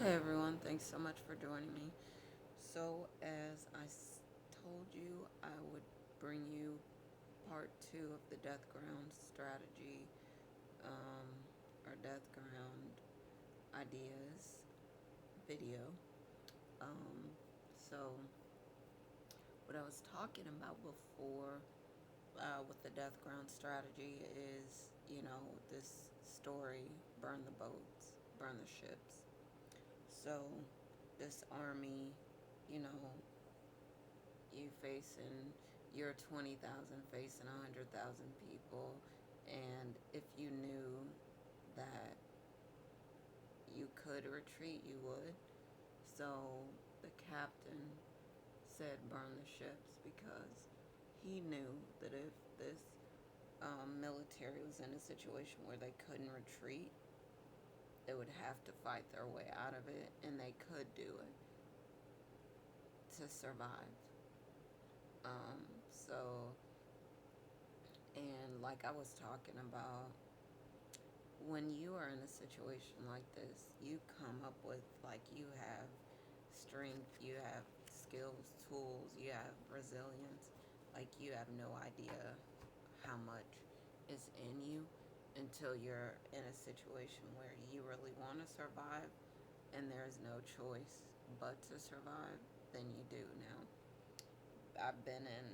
Hey everyone, thanks so much for joining me. So, as told you, I would bring you part two of the Death Ground strategy, um, or Death Ground ideas video. Um, so, what I was talking about before with the Death Ground strategy is, this story: burn the boats, burn the ships. So, this army, you know, you facing you're 20,000 facing 100,000 people, and if you knew that you could retreat, you would. So the captain said burn the ships because he knew that if this military was in a situation where they couldn't retreat, they would have to fight their way out of it, and they could do it to survive. So, and like I was talking about, when you are in a situation like this, you come up with, like, you have strength, you have skills, tools, you have resilience. Like, you have no idea how much is in you until you're in a situation where you really want to survive and there's no choice but to survive. Then you do. Now, I've been in,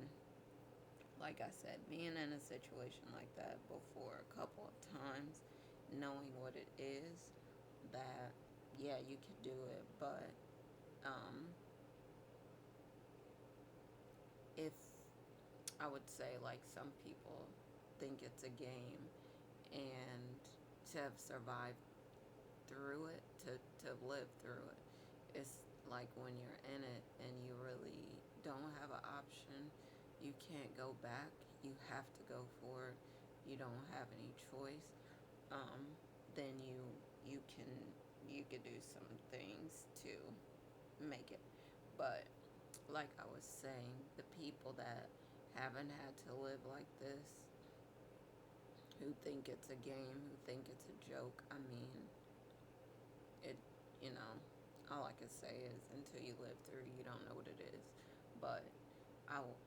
like I said, being in a situation like that before a couple of times, knowing what it is, that, yeah, you could do it, but um, if I would say, like, some people think it's a game, and to have survived through it, to live through it, it's like when you're in it and you really don't have an option, you can't go back, you have to go for it, you don't have any choice, um, then you could do some things to make it. But like I was saying, the people that haven't had to live like this, who think it's a game, who think it's a joke, I mean, it, you know, all I can say is until you live through, you don't know what it is. But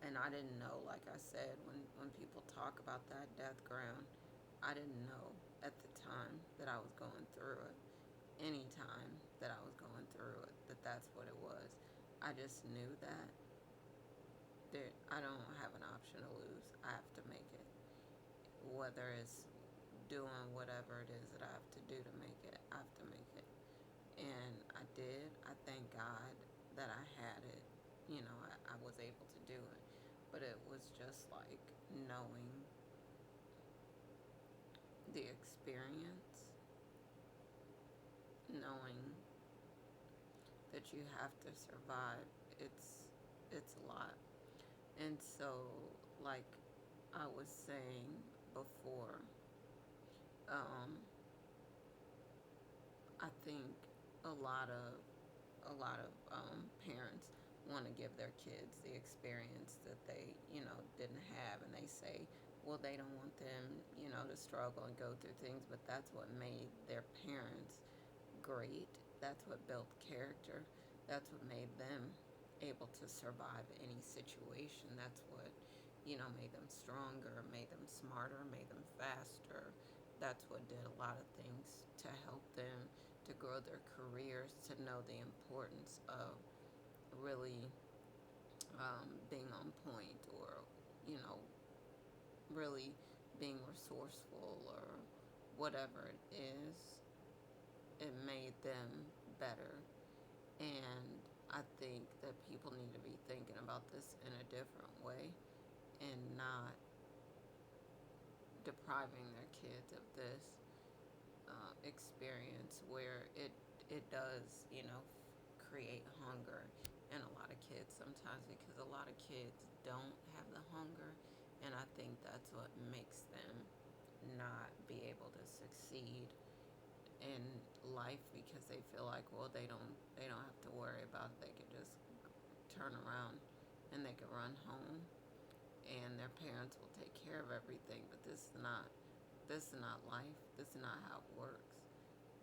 and I didn't know, like I said, when people talk about that death ground, I didn't know at the time that I was going through it. Any time that I was going through it, that's what it was. I just knew that I don't have an option to lose. I have to make it. Whether it's doing whatever it is that I have to do to make it, I have to make it. And I did. I thank God that I had it. I was able to do it. But it was just like knowing the experience, knowing that you have to survive. It's a lot. And so, like I was saying before, um, I think a lot of parents want to give their kids the experience that they didn't have, and they say, well, they don't want them to struggle and go through things, but that's what made their parents great. That's what built character. That's what made them able to survive any situation. That's what made them stronger, made them smarter, made them faster. That's what did a lot of things to help them to grow their careers, to know the importance of really being on point, or really being resourceful, or whatever it is. It made them better. And I think that people need to be thinking about this in a different way, and not depriving their kids of this experience where it does, create hunger in a lot of kids sometimes, because a lot of kids don't have the hunger, and I think that's what makes them not be able to succeed in life, because they feel like, well, they don't have to worry about it. They could just turn around and they could run home, and their parents will take care of everything. But this is not life. This is not how it works.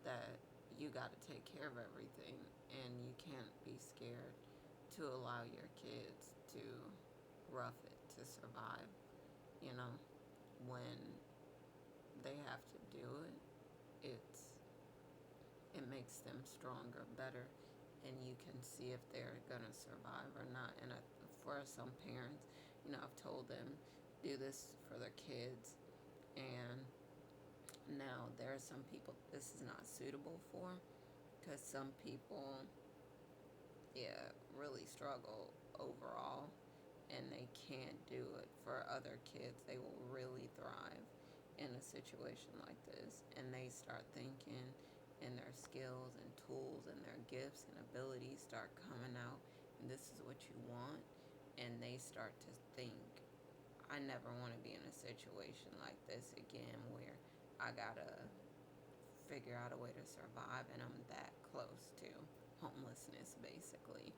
That you got to take care of everything, and you can't be scared to allow your kids to rough it to survive. You know, when they have to do it, it's it makes them stronger, better, and you can see if they're gonna survive or not. And for some parents, I've told them do this for their kids, and now there are some people this is not suitable for, because some people, yeah, really struggle overall, and they can't do it. For other kids, they will really thrive in a situation like this, and they start thinking, and their skills and tools and their gifts and abilities start coming out, and this is what you want, and they start to think, I never want to be in a situation like this again, where I gotta figure out a way to survive, and I'm that close to homelessness, basically.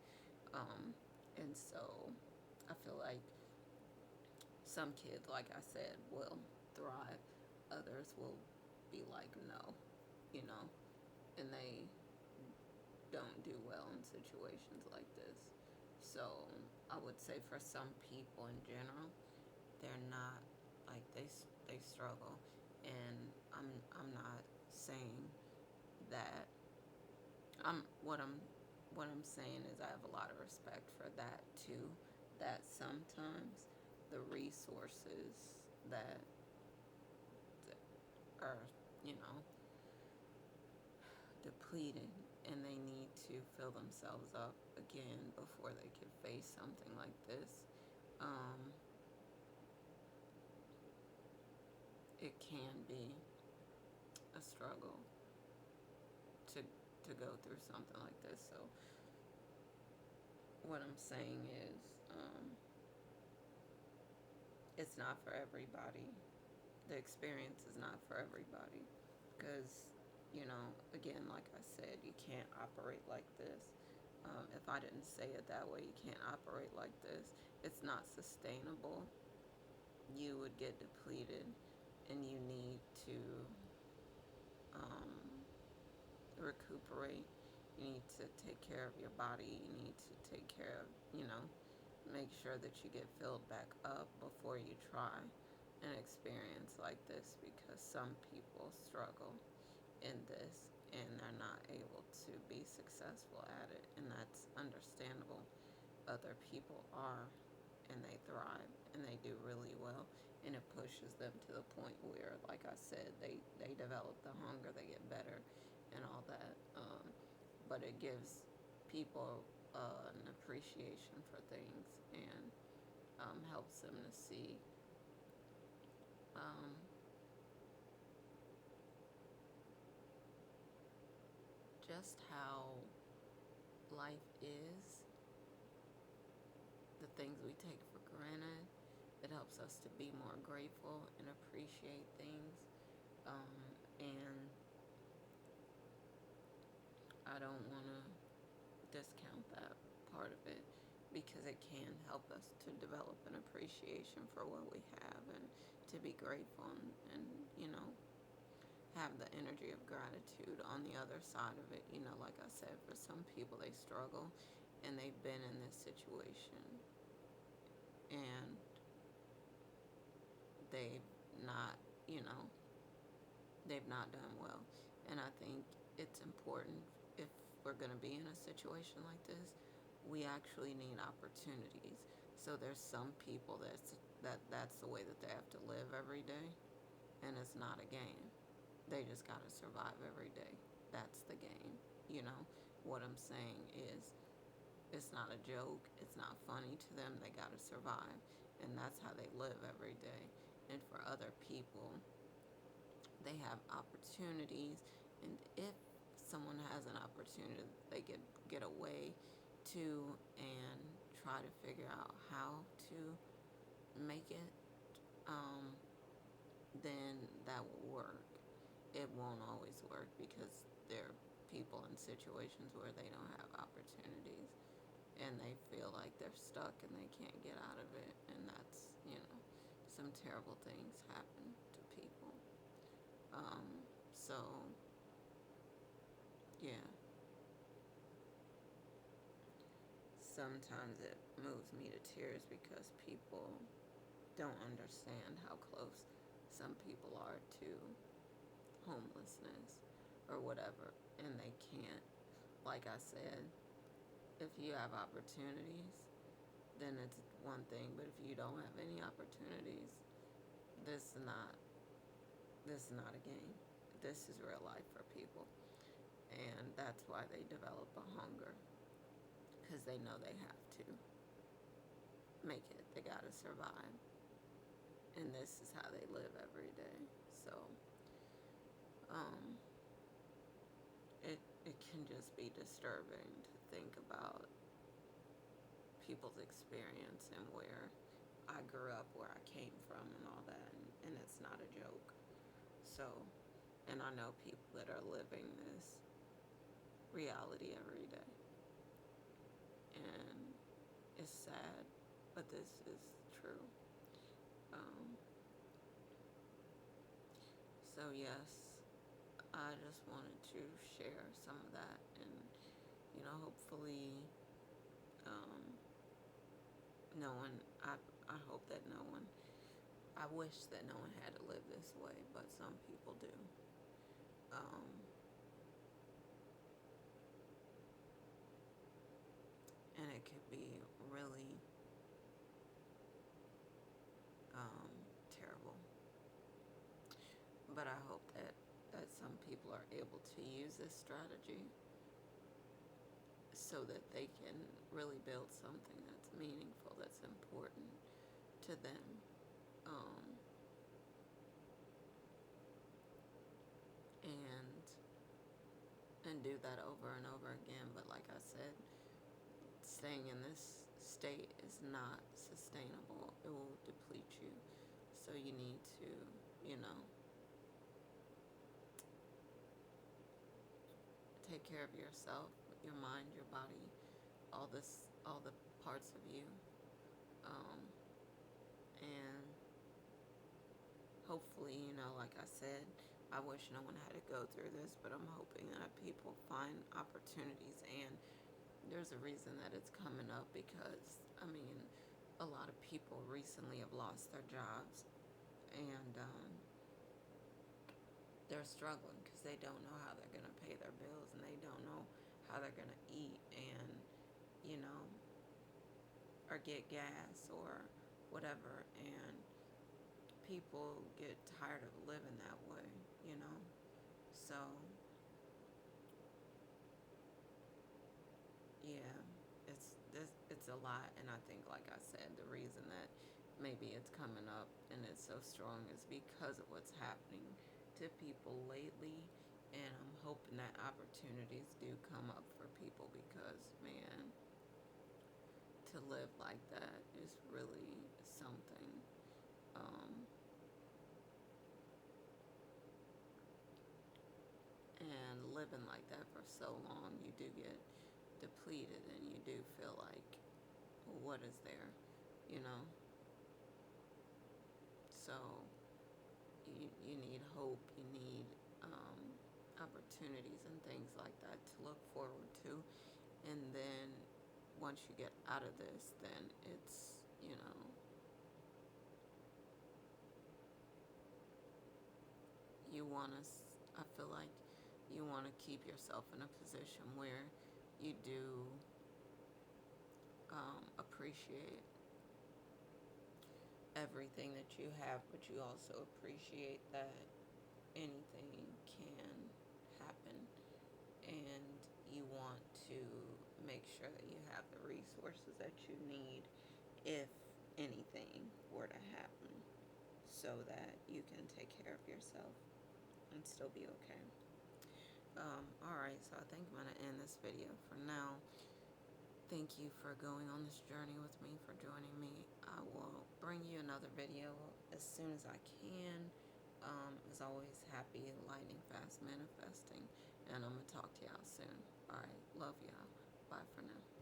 And so I feel like some kids, like I said, will thrive. Others will be like, no, you know, and they don't do well in situations like this. So I would say for some people in general, they're not like they struggle, and I'm not saying that what I'm saying is I have a lot of respect for that too. That sometimes the resources that are, you know, depleted, and they need to fill themselves up again before they can face something like this. Um, it can be a struggle to go through something like this. So what I'm saying is, it's not for everybody. The experience is not for everybody, because, again, like I said, you can't operate like this. If I didn't say it that way, you can't operate like this. It's not sustainable. You would get depleted, and you need to um, recuperate. You need to take care of your body. You need to take care of, make sure that you get filled back up before you try an experience like this, because some people struggle in this and they're not able to be successful at it, and that's understandable. Other people are, and they thrive, and they do really well, and it pushes them to the point where, like I said, they develop the hunger, they get better and all that. But it gives people an appreciation for things, and helps them to see um, just how life is, the things we take for granted. It helps us to be more grateful and appreciate things. And I don't want to discount that part of it, because it can help us to develop an appreciation for what we have, and to be grateful, and have the energy of gratitude on the other side of it. Like I said, for some people, they struggle, and they've been in this situation, and they've not, you know, they've not done well. And I think it's important, if we're going to be in a situation like this, we actually need opportunities. So there's some people that's the way that they have to live every day, and it's not a game. They just got to survive every day. That's the game. You know, what I'm saying is, it's not a joke. It's not funny to them. They got to survive. And that's how they live every day. And for other people, they have opportunities. And if someone has an opportunity, they could get away to and try to figure out how to make it, um, then that will work. It won't always work, because there are people in situations where they don't have opportunities, and they feel like they're stuck and they can't get out of it, and that's, some terrible things happen to people. So Yeah. Sometimes it moves me to tears because people don't understand how close some people are to homelessness or whatever, and they can't. Like I said, if you have opportunities, then it's one thing, but if you don't have any opportunities, this is not this is not a game. This is real life for people, and that's why they develop a hunger, because they know they have to make it. They gotta survive, and this is how they live every day. So, um, it can just be disturbing to think about people's experience and where I grew up, where I came from, and all that, and it's not a joke. So, and I know people that are living this reality every day, and it's sad, but this is true. Um, so yes, I just wanted to share some of that, and hopefully, um, no one. I hope that no one. I wish that no one had to live this way, but some people do. Um, and it could be really um, terrible. But I hope that some people are able to use this strategy so that they can really build something that's meaningful, that's important to them. Um, and do that over and over again. But like I said, staying in this state is not sustainable. It will deplete you. So you need to, you know, take care of yourself, your mind, your body, all the parts of you. Um, and hopefully, like I said, I wish no one had to go through this, but I'm hoping that people find opportunities. And there's a reason that it's coming up because, I mean, a lot of people recently have lost their jobs, and they're struggling because they don't know how they're going to pay their bills, and they don't know how they're going to eat, and, you know, or get gas or whatever. And people get tired of living that way, you know? So, yeah, it's a lot. And I think, like I said, the reason that maybe it's coming up and it's so strong is because of what's happening to people lately. And I'm hoping that opportunities do come up for people because, man, to live like that is really something. Um, and living like that for so long, you do get depleted, and you do feel like, well, what is there, you know? So you need hope, you need opportunities and things like that to look forward to. And then once you get out of this, then it's, you want to, I feel like you want to keep yourself in a position where you do appreciate everything that you have, but you also appreciate that anything can happen, and you want to make sure that you have the resources that you need if anything were to happen, so that you can take care of yourself and still be okay. Alright, so I think I'm going to end this video for now. Thank you for going on this journey with me, for joining me. I will bring you another video as soon as I can. As always, happy, lightning fast manifesting. And I'm going to talk to y'all soon. Alright, love y'all. Bye for now.